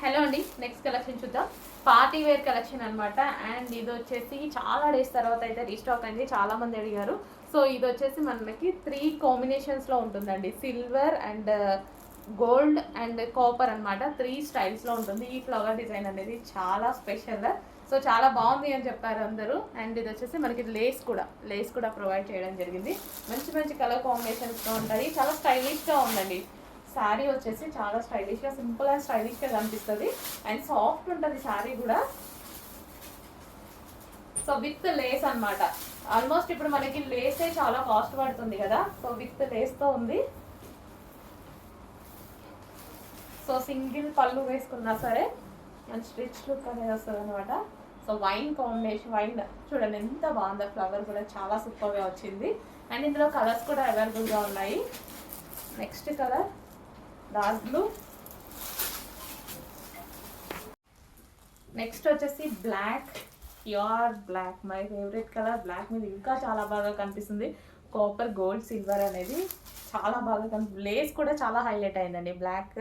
Hello అండి, next collection చూద్దాం. Party wear collection అనమాట. అండ్ ఇది వచ్చేసి చాలా డేస్ తర్వాత అయితే రీస్టాక్ అయింది, చాలా మంది అడిగారు. సో ఇది వచ్చేసి మనకి 3 కాంబినేషన్స్లో ఉంటుందండి. Silver and gold and copper అనమాట. 3 స్టైల్స్లో ఉంటుంది. ఈ ఫ్లవర్ డిజైన్ అనేది చాలా స్పెషల్. సో చాలా బాగుంది అని చెప్పారు అందరూ. అండ్ ఇది వచ్చేసి మనకి లేస్ కూడా ప్రొవైడ్ చేయడం జరిగింది. మంచి మంచి కలర్ కాంబినేషన్స్లో ఉంటాయి. చాలా స్టైలిష్గా ఉందండి. శారీ వచ్చేసి చాలా స్టైలిష్గా, సింపుల్ అండ్ స్టైలిష్గా కనిపిస్తుంది. అండ్ సాఫ్ట్ ఉంటుంది శారీ కూడా. సో విత్ లేస్ అనమాట. ఆల్మోస్ట్ ఇప్పుడు మనకి లేసే చాలా కాస్ట్ పడుతుంది కదా. సో విత్ లేస్తో ఉంది. సో సింగిల్ పళ్ళు వేసుకున్నా సరే మంచి రిచ్ లుక్ అనేది వస్తుంది అనమాట. సో వైన్ కాంబినేషన్, వైన్ చూడండి ఎంత బాగుందో. ఫ్లవర్ కూడా చాలా సూపర్గా వచ్చింది. అండ్ ఇందులో కలర్స్ కూడా అవైలబుల్గా ఉన్నాయి. Next colour dark blue. Next వచ్చేసి black, pure black. My favourite colour. Black మీద ఇంకా చాలా బాగా కనిపిస్తుంది. కాపర్, గోల్డ్, సిల్వర్ అనేది చాలా బాగా కనిపిస్తుంది. లేస్ కూడా చాలా హైలైట్ అయిందండి. బ్లాక్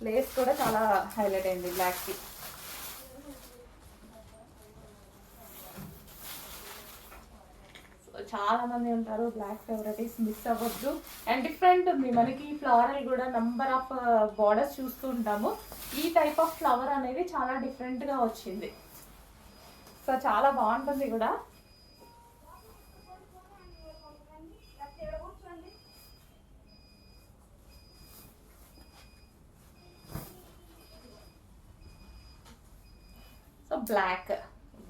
లేస్ కూడా చాలా హైలైట్ అయింది బ్లాక్కి. చాలా మంది ఉంటారు బ్లాక్ ఫేవరెట్, మిస్ అవ్వద్దు. అండ్ డిఫరెంట్ ఉంది మనకి. ఫ్లవర్ కూడా నంబర్ ఆఫ్ బార్డర్స్ చూస్తూ ఉంటాము. ఈ టైప్ ఆఫ్ ఫ్లవర్ అనేది చాలా డిఫరెంట్గా వచ్చింది. సో చాలా బాగుంటుంది కూడా. సో బ్లాక్,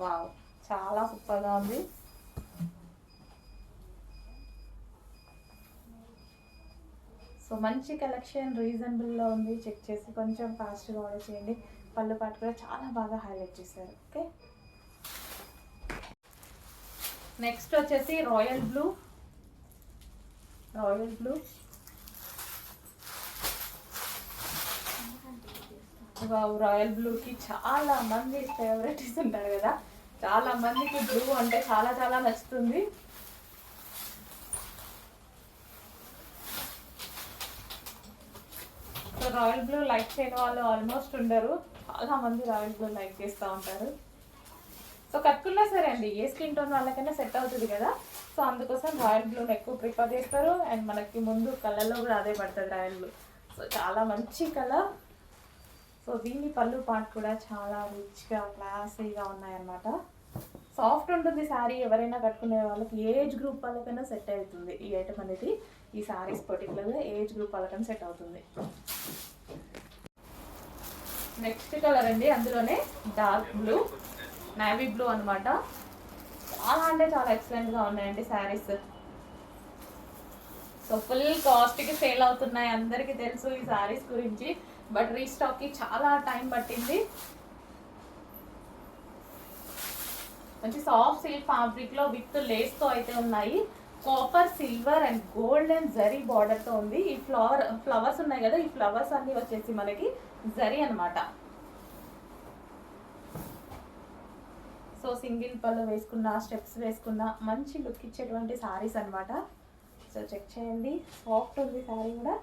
వావ్, చాలా సూపర్గా ఉంది. సో మంచి కలెక్షన్, రీజనబుల్లో ఉంది. చెక్ చేసి కొంచెం ఫాస్ట్గా ఆర్డర్ చేయండి. పళ్ళు పాటు కూడా చాలా బాగా హైలైట్ చేశారు. ఓకే, నెక్స్ట్ వచ్చేసి రాయల్ బ్లూ. రాయల్ బ్లూకి చాలా మంది ఫేవరెట్స్ ఉంటారు కదా. చాలా మందికి బ్లూ అంటే చాలా చాలా నచ్చుతుంది. సో రాయల్ బ్లూ లైక్ చేయని వాళ్ళు ఆల్మోస్ట్ ఉండరు. చాలా మంది రాయల్ బ్లూ లైక్ చేస్తూ ఉంటారు. సో కట్టుకున్నా సరే అండి, ఏ స్కిన్ టోన్ వాళ్ళకైనా సెట్ అవుతుంది కదా. సో అందుకోసం రాయల్ బ్లూని ఎక్కువ ప్రిఫర్ చేస్తారు. అండ్ మనకి ముందు కలర్లో కూడా అదే పడుతుంది రాయల్ బ్లూ. సో చాలా మంచి కలర్. సో దీని పళ్ళు పార్ట్ కూడా చాలా రిచ్గా, క్లాసీగా ఉన్నాయన్నమాట. సాఫ్ట్ ఉంటుంది శారీ. ఎవరైనా కట్టుకునే వాళ్ళకి, ఏజ్ గ్రూప్ వాళ్ళకైనా సెట్ అవుతుంది ఈ ఐటమ్ అనేది. ఈ శారీస్ పర్టికులర్గా ఏజ్ గ్రూప్ వాళ్ళకైనా సెట్ అవుతుంది. నెక్స్ట్ కలర్ అండి, అందులోనే డార్క్ బ్లూ, నేవీ బ్లూ అనమాట. చాలా అంటే చాలా ఎక్సలెంట్గా ఉన్నాయండి శారీస్. సో ఫుల్ కాస్ట్కి సేల్ అవుతున్నాయి, అందరికీ తెలుసు ఈ శారీస్ గురించి. బట్ రీస్టాక్కి చాలా టైం పట్టింది. మంచి సాఫ్ట్ సిల్క్ ఫ్యాబ్రిక్లో విత్ లేస్తో అయితే ఉన్నాయి. Copper, silver and gold and zari బార్డర్తో ఉంది. ఈ ఫ్లవర్స్ ఉన్నాయి కదా, ఈ ఫ్లవర్స్ అన్నీ వచ్చేసి మనకి జరీ అనమాట. సో సింగిల్ పళ్ళు వేసుకున్న, స్టెప్స్ వేసుకున్న మంచి లుక్ ఇచ్చేటువంటి శారీస్ అనమాట. సో చెక్ చేయండి, సాఫ్ట్ ఉంది శారీ కూడా.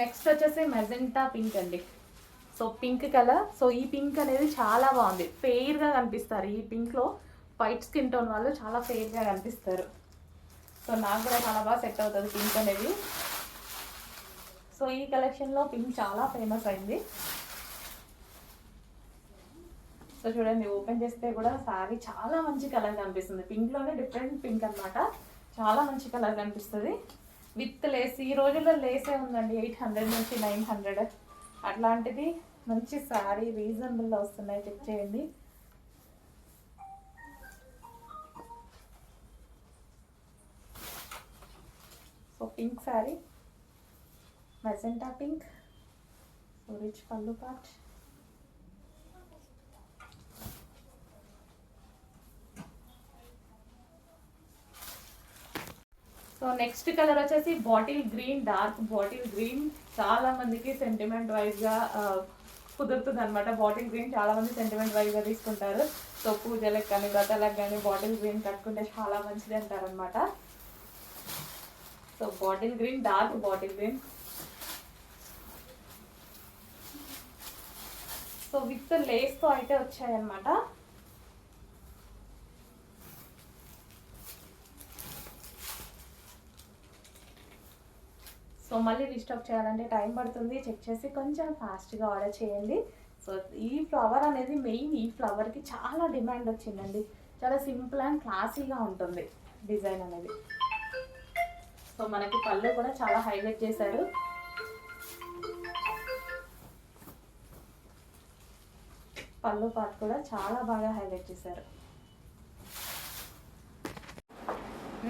నెక్స్ట్ వచ్చేసి మెజెంటా పింక్ అండి. So pink colour. సో ఈ పింక్ అనేది చాలా బాగుంది. ఫెయిర్గా కనిపిస్తారు ఈ పింక్లో. వైట్ స్కిన్ టోన్ వాళ్ళు చాలా ఫెయిర్గా కనిపిస్తారు. సో నాకు కూడా చాలా బాగా సెట్ అవుతుంది పింక్ అనేది. సో ఈ కలెక్షన్లో పింక్ చాలా ఫేమస్ అయింది. సో చూడండి, ఓపెన్ చేస్తే కూడా శారీ చాలా మంచి కలర్ కనిపిస్తుంది. పింక్లోనే డిఫరెంట్ పింక్ అనమాట. చాలా మంచి కలర్ కనిపిస్తుంది విత్ లేస్. ఈ రోజుల్లో లేసే ఉందండి 800 నుంచి 900. అట్లాంటిది మంచి శారీ రీజనబుల్లో వస్తున్నాయి. చెక్ చేయండి. So pink sari, magenta pink. So rich పళ్ళు పార్ట్. సో నెక్స్ట్ కలర్ వచ్చేసి bottle green, dark bottle green. చాలా మందికి సెంటిమెంట్ వైజ్గా కుదురుతుంది అనమాట. బాటిల్ గ్రీన్ చాలా మంది సెంటిమెంట్ వైజ్గా తీసుకుంటారు. సో పూజలకు కానీ, వ్రతాలకు కానీ బాటిల్ గ్రీన్ కట్టుకుంటే చాలా మంచిది అంటారనమాట. So bottle green, dark bottle green. So with లేస్తో అయితే వచ్చాయన్నమాట. సో మళ్ళీ రీస్టాక్ చేయాలంటే టైం పడుతుంది, చెక్ చేసి కొంచెం ఫాస్ట్గా ఆర్డర్ చేయండి. సో ఈ ఫ్లవర్ అనేది మెయిన్, ఈ ఫ్లవర్కి చాలా డిమాండ్ వచ్చిందండి. చాలా సింపుల్ అండ్ క్లాసీగా ఉంటుంది డిజైన్ అనేది. సో మనకి పళ్ళు కూడా చాలా హైలైట్ చేశారు. పళ్ళు పార్ట్ కూడా చాలా బాగా హైలైట్ చేశారు.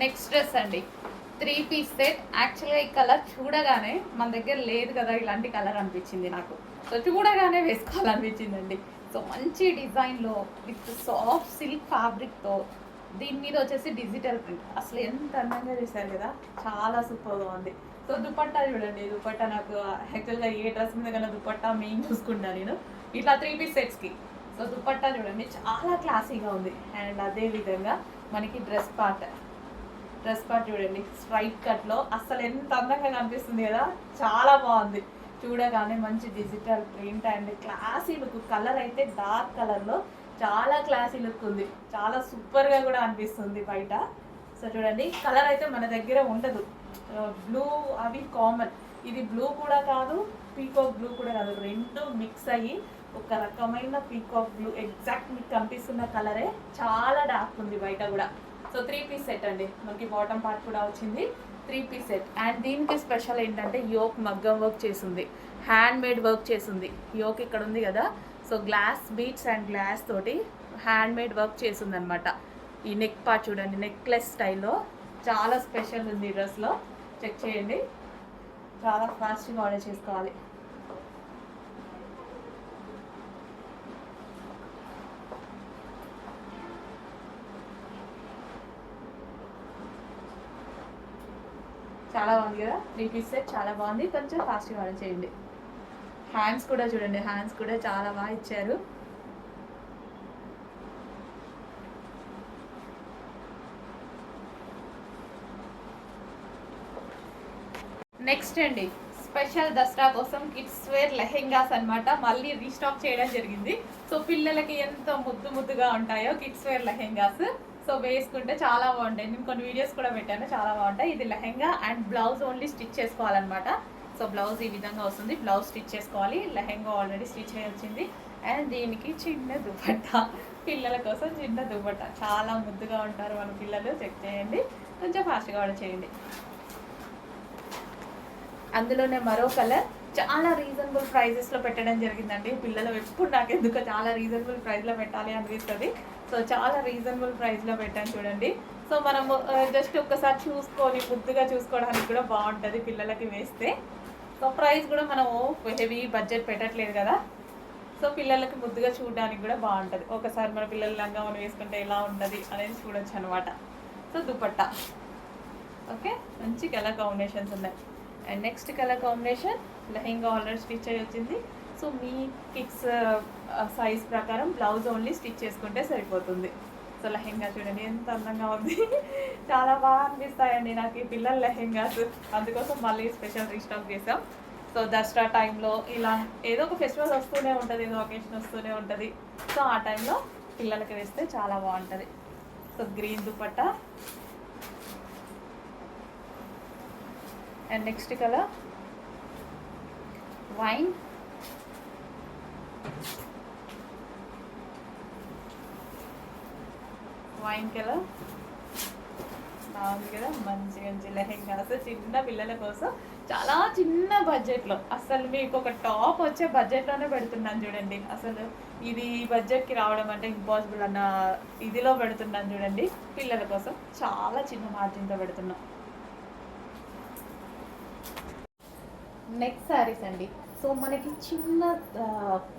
నెక్స్ట్ డ్రెస్ అండి, 3 పీస్ సెట్. యాక్చువల్గా ఈ కలర్ చూడగానే మన దగ్గర లేదు కదా ఇలాంటి కలర్ అనిపించింది నాకు. సో చూడగానే వేసుకోవాలనిపించిందండి. సో మంచి డిజైన్లో విత్ సాఫ్ట్ సిల్క్ ఫ్యాబ్రిక్తో, దీని మీద వచ్చేసి డిజిటల్ ప్రింట్. అసలు ఎంత అందంగా చేశారు కదా, చాలా సూపర్గా ఉంది. సో దుపట్టా చూడండి, దుపట్టా నాకు యాక్చువల్గా ఏ డ్రెస్ మీద కన్నా దుపట్టా మెయిన్ చూసుకుంటాను నేను ఇట్లా 3 పీస్ సెట్స్కి. సో దుపట్టా చూడండి చాలా క్లాసీగా ఉంది. అండ్ అదే విధంగా మనకి డ్రెస్ పార్ట్ చూడండి స్ట్రైట్ కట్లో అసలు ఎంత అందంగా కనిపిస్తుంది కదా, చాలా బాగుంది. చూడగానే మంచి digital print and classy look. Colour అయితే డార్క్ కలర్లో చాలా క్లాసీ లుక్ ఉంది, చాలా సూపర్గా కూడా అనిపిస్తుంది బయట. సో చూడండి కలర్ అయితే మన దగ్గర ఉండదు, బ్లూ అవి కామన్. ఇది బ్లూ కూడా కాదు, పీకాక్ బ్లూ కూడా కాదు, రెండు మిక్స్ అయ్యి ఒక రకమైన పీకాక్ బ్లూ. ఎగ్జాక్ట్ మీకు కనిపిస్తున్న కలరే చాలా డార్క్ ఉంది బయట కూడా. సో 3 పీస్ సెట్ అండి, మనకి బాటమ్ పార్ట్ కూడా వచ్చింది 3 పీస్ సెట్. అండ్ దీనికి స్పెషల్ ఏంటంటే యోక్ మగ్గం వర్క్ చేసింది, హ్యాండ్ మేడ్ వర్క్ చేసింది. యోక్ ఇక్కడ ఉంది కదా, so glass beads and glass తోటి హ్యాండ్ మేడ్ వర్క్ చేసింది అనమాట. ఈ నెక్ పార్ట్ చూడండి నెక్లెస్ స్టైల్లో చాలా స్పెషల్ ఉంది ఈ డ్రెస్లో. చెక్ చేయండి, చాలా ఫాస్ట్గా ఆర్డర్ చేసుకోవాలి. చాలా బాగుంది కదా 3 పీస్ సెట్, చాలా బాగుంది. కొంచెం ఫాస్ట్గా ఆర్డర్ చేయండి. హ్యాండ్స్ కూడా చూడండి, హ్యాండ్స్ కూడా చాలా బాగా ఇచ్చారు. నెక్స్ట్ అండి, స్పెషల్ దసరా కోసం కిడ్స్ వేర్ లెహెంగాస్ అనమాట. మళ్ళీ రీస్టాక్ చేయడం జరిగింది. సో పిల్లలకి ఎంత ముద్దుగా ఉంటాయో కిడ్స్ వేర్ లెహెంగాస్. సో వేసుకుంటే చాలా బాగుంటాయి. నేను కొన్ని వీడియోస్ కూడా పెట్టాను, చాలా బాగుంటాయి. ఇది lehenga and blouse only stitch చేసుకోవాలన్నమాట. సో బ్లౌజ్ ఈ విధంగా వస్తుంది, బ్లౌజ్ స్టిచ్ చేసుకోవాలి. లెహెంగా ఆల్రెడీ స్టిచ్ అయ్యి వచ్చింది. అండ్ దీనికి చిన్న దుపట్టా, పిల్లల కోసం చిన్న దుపట్టా. చాలా ముద్దుగా ఉంటారు మన పిల్లలు. చెక్ చేయండి, కొంచెం ఫాస్ట్గా ఆర్డర్ చేయండి. అందులోనే మరో కలర్ చాలా రీజనబుల్ ప్రైజెస్లో పెట్టడం జరిగిందండి. పిల్లలు ఎప్పుడు నాకు ఎందుకో చాలా రీజనబుల్ ప్రైస్లో పెట్టాలి అనిపిస్తుంది. సో చాలా రీజనబుల్ ప్రైస్లో పెట్టాను చూడండి. సో మనము జస్ట్ ఒక్కసారి చూసుకొని ముద్దుగా చూసుకోవడానికి కూడా బాగుంటుంది పిల్లలకి వేస్తే. సో ప్రైస్ కూడా మనము హెవీ బడ్జెట్ పెట్టట్లేదు కదా, సో పిల్లలకి ముద్దుగా చూడడానికి కూడా బాగుంటుంది. ఒకసారి మన పిల్లల లంగా మనం వేసుకుంటే ఎలా ఉంటుంది అనేది చూడొచ్చు అనమాట. సో దుపట్టా ఓకే, మంచి కలర్ కాంబినేషన్స్ ఉన్నాయి. And next colour combination lehenga already stitch అయ్యి వచ్చింది. సో మీ కిడ్స్ సైజ్ ప్రకారం బ్లౌజ్ ఓన్లీ స్టిచ్ చేసుకుంటే సరిపోతుంది. సో లెహెంగా చూడండి ఎంత అందంగా ఉంది, చాలా బాగా అనిపిస్తాయండి నాకు ఈ పిల్లల లెహెంగాస్. అందుకోసం మళ్ళీ స్పెషల్ రీస్టాక్ చేసాం. సో దసరా టైంలో ఇలా ఏదో ఒక ఫెస్టివల్ వస్తూనే ఉంటుంది, ఏదో ఒకేషన్ వస్తూనే ఉంటుంది. సో ఆ టైంలో పిల్లలకి వేస్తే చాలా బాగుంటుంది. So green dupatta and next colour wine colour బాగుంది కదా. మంచి లెహెంగాస్ చిన్న పిల్లల కోసం చాలా చిన్న బడ్జెట్లో. అసలు మీకు ఒక టాప్ వచ్చే బడ్జెట్లోనే పెడుతున్నాను చూడండి. అసలు ఇది బడ్జెట్కి రావడం అంటే ఇంపాసిబుల్ అన్న ఇదిలో పెడుతున్నాను చూడండి. పిల్లల కోసం చాలా చిన్న మార్జిన్తో పెడుతున్నాం. నెక్స్ట్ శారీస్ అండి. సో మనకి చిన్న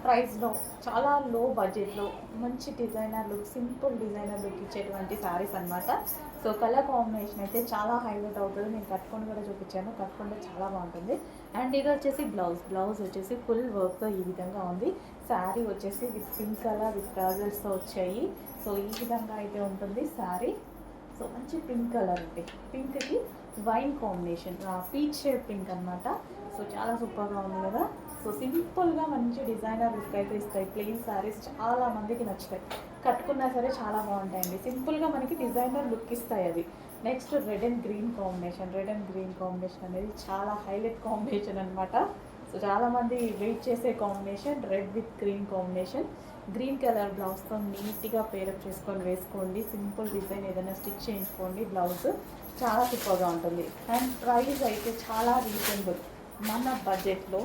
ప్రైస్లో చాలా లో బడ్జెట్లో మంచి designer look, simple designer look ఇచ్చేటువంటి శారీస్ అనమాట. సో కలర్ కాంబినేషన్ అయితే చాలా హైలైట్ అవుతుంది. నేను కట్టుకొని కూడా చూపించాను, కట్టుకుంటే చాలా బాగుంటుంది. అండ్ ఇది వచ్చేసి బ్లౌజ్ వచ్చేసి ఫుల్ వర్క్తో ఈ విధంగా ఉంది. శారీ వచ్చేసి విత్ పింక్ కలర్ విత్ ట్రౌజర్స్తో వచ్చాయి. సో ఈ విధంగా అయితే ఉంటుంది శారీ. సో మంచి పింక్ కలర్ ఉంది, పింక్కి wine combination, peach shade pink అనమాట. సో చాలా సూపర్గా ఉంది కదా. సో సింపుల్గా మంచి డిజైనర్ లుక్ అయితే ఇస్తాయి. ప్లెయిన్ శారీస్ చాలా మందికి నచ్చుతాయి, కట్టుకున్నా సరే చాలా బాగుంటాయండి. సింపుల్గా మనకి డిజైనర్ లుక్ ఇస్తాయి అది. Next red and green combination. Red and green combination అనేది చాలా హైలైట్ కాంబినేషన్ అనమాట. సో చాలామంది వెయిట్ చేసే combination red with green combination. Green colour బ్లౌజ్తో నీట్గా పేరప్ చేసుకొని వేసుకోండి. సింపుల్ డిజైన్ ఏదైనా స్టిచ్ చేయించుకోండి. బ్లౌజ్ చాలా సూపర్గా ఉంటుంది. అండ్ ప్రైస్ అయితే చాలా రీజనబుల్. మన బడ్జెట్లో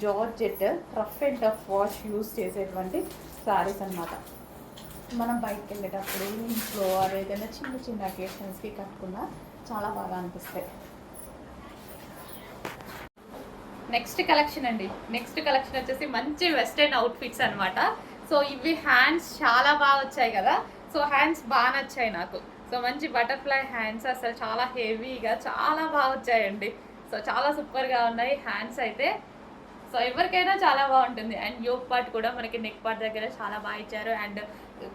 georgette rough and tough wash use చేసేటువంటి శారీస్ అనమాట. మనం బయటకు వెళ్ళేటప్పుడు ఇంట్లో ఏదైనా చిన్న చిన్న అకేషన్స్కి కట్టుకున్నా చాలా బాగా అనిపిస్తాయి. నెక్స్ట్ కలెక్షన్ అండి. నెక్స్ట్ కలెక్షన్ వచ్చేసి మంచి వెస్టర్న్ అవుట్ఫిట్స్ అనమాట. సో ఇవి హ్యాండ్స్ చాలా బాగా వచ్చాయి కదా. సో హ్యాండ్స్ బాగా నచ్చాయి నాకు. సో మంచి బటర్ఫ్లై హ్యాండ్స్, అసలు చాలా హెవీగా చాలా బాగా వచ్చాయండి. సో చాలా సూపర్గా ఉన్నాయి హ్యాండ్స్ అయితే. సో ఎవరికైనా చాలా బాగుంటుంది. అండ్ యోక్ పార్ట్ కూడా మనకి నెక్ పార్ట్ దగ్గర చాలా బాగా ఇచ్చారు. అండ్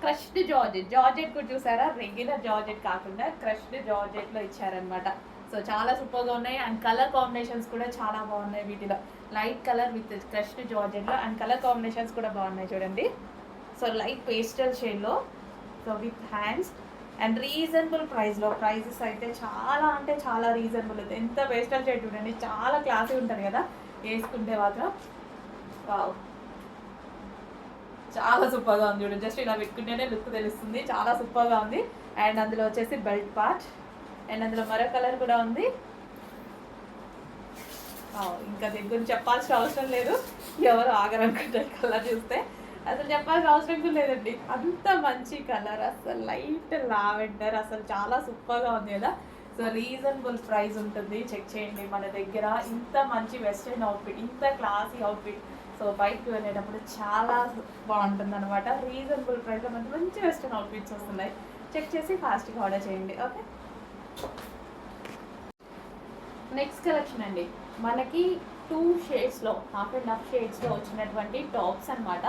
క్రష్డ్ జార్జెట్ కూడా చూసారా, రెగ్యులర్ జార్జెట్ కాకుండా క్రష్డ్ జార్జెట్లో ఇచ్చారనమాట. సో చాలా సూపర్గా ఉన్నాయి. అండ్ కలర్ కాంబినేషన్స్ కూడా చాలా బాగున్నాయి వీటిలో. లైట్ కలర్ విత్ క్రష్డ్ జార్జెట్లో. అండ్ కలర్ కాంబినేషన్స్ కూడా బాగున్నాయి చూడండి. సో లైట్ పేస్టల్ షేడ్లో, so with hands and reasonable ప్రైస్లో. ప్రైజెస్ అయితే చాలా అంటే చాలా రీజనబుల్. ఎంత పేస్టల్ షేడ్ చూడండి, చాలా క్లాసీ ఉంటుంది కదా వేసుకుంటే మాత్రం. వావ్, చాలా సూపర్గా ఉంది చూడండి. జస్ట్ ఇలా పెట్టుకుంటేనే లుక్ తెలుస్తుంది, చాలా సూపర్గా ఉంది. అండ్ అందులో వచ్చేసి బెల్ట్ పార్ట్, అండ్ అందులో మరో కలర్ కూడా ఉంది. ఇంకా దీని గురించి చెప్పాల్సిన అవసరం లేదు, ఎవరు ఆగరనుకుంటారు కలర్ చూస్తే. అసలు చెప్పాల్సిన అవసరం కూడా లేదండి, అంత మంచి కలర్. అసలు లైట్ లావెండర్, అసలు చాలా సూపర్గా ఉంది కదా. సో రీజనబుల్ ప్రైస్ ఉంటుంది, చెక్ చేయండి. మన దగ్గర ఇంత మంచి వెస్ట్రన్ అవుట్ఫిట్, ఇంత క్లాసీ అవుట్ఫిట్, సో బయటకు వెళ్ళేటప్పుడు చాలా బాగుంటుంది అనమాట. రీజనబుల్ ప్రైస్లో మంచి మంచి వెస్ట్రన్ అవుట్ఫిట్స్ వస్తున్నాయి. చెక్ చేసి ఫాస్ట్గా ఆర్డర్ చేయండి. ఓకే, నెక్స్ట్ కలెక్షన్ అండి. మనకి 2 షేడ్స్లో, హాఫ్ అండ్ హాఫ్ షేడ్స్లో వచ్చినటువంటి టాప్స్ అనమాట.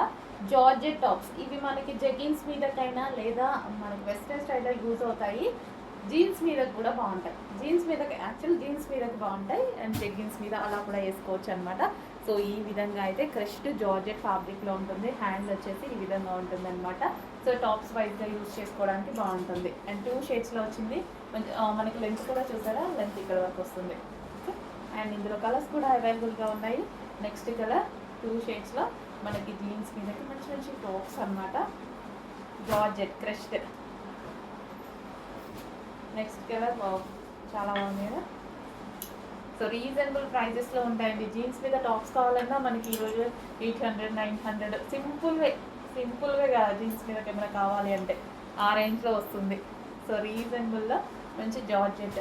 Georgette tops. ఇవి మనకి జెగిన్స్ మీదకైనా లేదా మనకి వెస్ట్రన్ స్టైల్లో యూజ్ అవుతాయి. జీన్స్ మీద కూడా బాగుంటాయి. జీన్స్ మీద యాక్చువల్ జీన్స్ మీదకి బాగుంటాయి. అండ్ జెగిన్స్ మీద అలా కూడా వేసుకోవచ్చు అనమాట. సో ఈ విధంగా అయితే క్రష్డ్ జార్జెట్ ఫ్యాబ్రిక్లో ఉంటుంది. హ్యాండ్ వచ్చేసి ఈ విధంగా ఉంటుంది అనమాట. సో టాప్స్ వైజ్గా యూజ్ చేసుకోవడానికి బాగుంటుంది. అండ్ 2 షేడ్స్లో వచ్చింది. మనకి లెంత్ కూడా చూసారా, లెంత్ ఇక్కడ వరకు వస్తుంది. ఓకే, అండ్ ఇందులో కలర్స్ కూడా అవైలబుల్గా ఉన్నాయి. నెక్స్ట్ కలర్ 2 షేడ్స్లో మనకి జీన్స్ మీదకి మంచి మంచి టాప్స్ అనమాట. Georgette crushed. నెక్స్ట్ కలర్ చాలా బాగుంది కదా. సో రీజనబుల్ ప్రైజెస్లో ఉంటాయండి. జీన్స్ మీద టాప్స్ కావాలన్నా మనకి ఈరోజు 800, 900 సింపుల్గా కదా. జీన్స్ మీద ఏమైనా కావాలి అంటే ఆ రేంజ్లో వస్తుంది. సో రీజనబుల్లో మంచి జార్జెట్.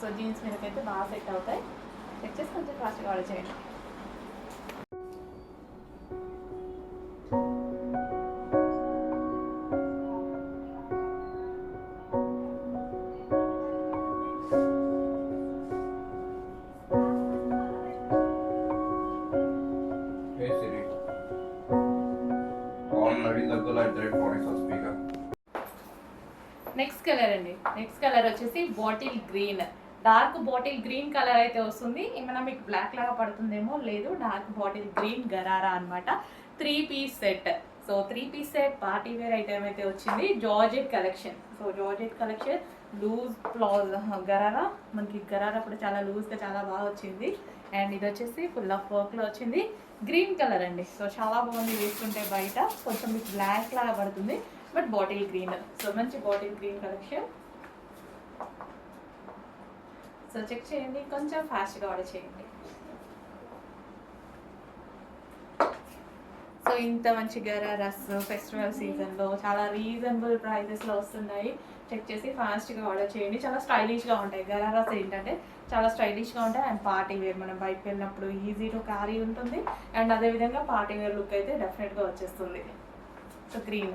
సో జీన్స్ మీదకైతే బాగా సెట్ అవుతాయి. చెక్ చేసి కొంచెం ఫాస్ట్గా ఆర్డర్ చేయండి. నెక్స్ట్ కలర్ అండి. నెక్స్ట్ కలర్ వచ్చేసి bottle green. Dark bottle green colour అయితే వస్తుంది. ఏమైనా మీకు బ్లాక్ లాగా పడుతుందేమో, లేదు, డార్క్ బాటిల్ గ్రీన్ గరారా అనమాట. 3 piece set. So 3 piece set party wear item అయితే వచ్చింది. Georgette collection. So georgette collection loose blouse gharara. మనకి గరారా కూడా చాలా లూజ్గా చాలా బాగా వచ్చింది. అండ్ ఇది వచ్చేసి ఫుల్ ఆఫ్ వర్క్లో వచ్చింది. గ్రీన్ కలర్ అండి. సో చాలా బాగుంది వేసుకుంటే. బయట కొంచెం మీకు బ్లాక్ లాగా పడుతుంది, బట్ బాటిల్ గ్రీన్. సో మంచి bottle green collection. So check చేయండి, కొంచెం ఫాస్ట్గా ఆర్డర్ చేయండి. సో ఇంత మంచి గరారాస్ ఫెస్టివల్ సీజన్లో చాలా రీజనబుల్ ప్రైజెస్లో వస్తున్నాయి. చెక్ చేసి ఫాస్ట్గా ఆర్డర్ చేయండి. చాలా స్టైలిష్గా ఉంటాయి. గరారాస్ ఏంటంటే చాలా స్టైలిష్గా ఉంటాయి. అండ్ పార్టీ వేర్, మనం బయటకు వెళ్ళినప్పుడు ఈజీ టు క్యారీ ఉంటుంది. అండ్ అదేవిధంగా పార్టీ వేర్ లుక్ అయితే డెఫినెట్గా వచ్చేస్తుంది. So green.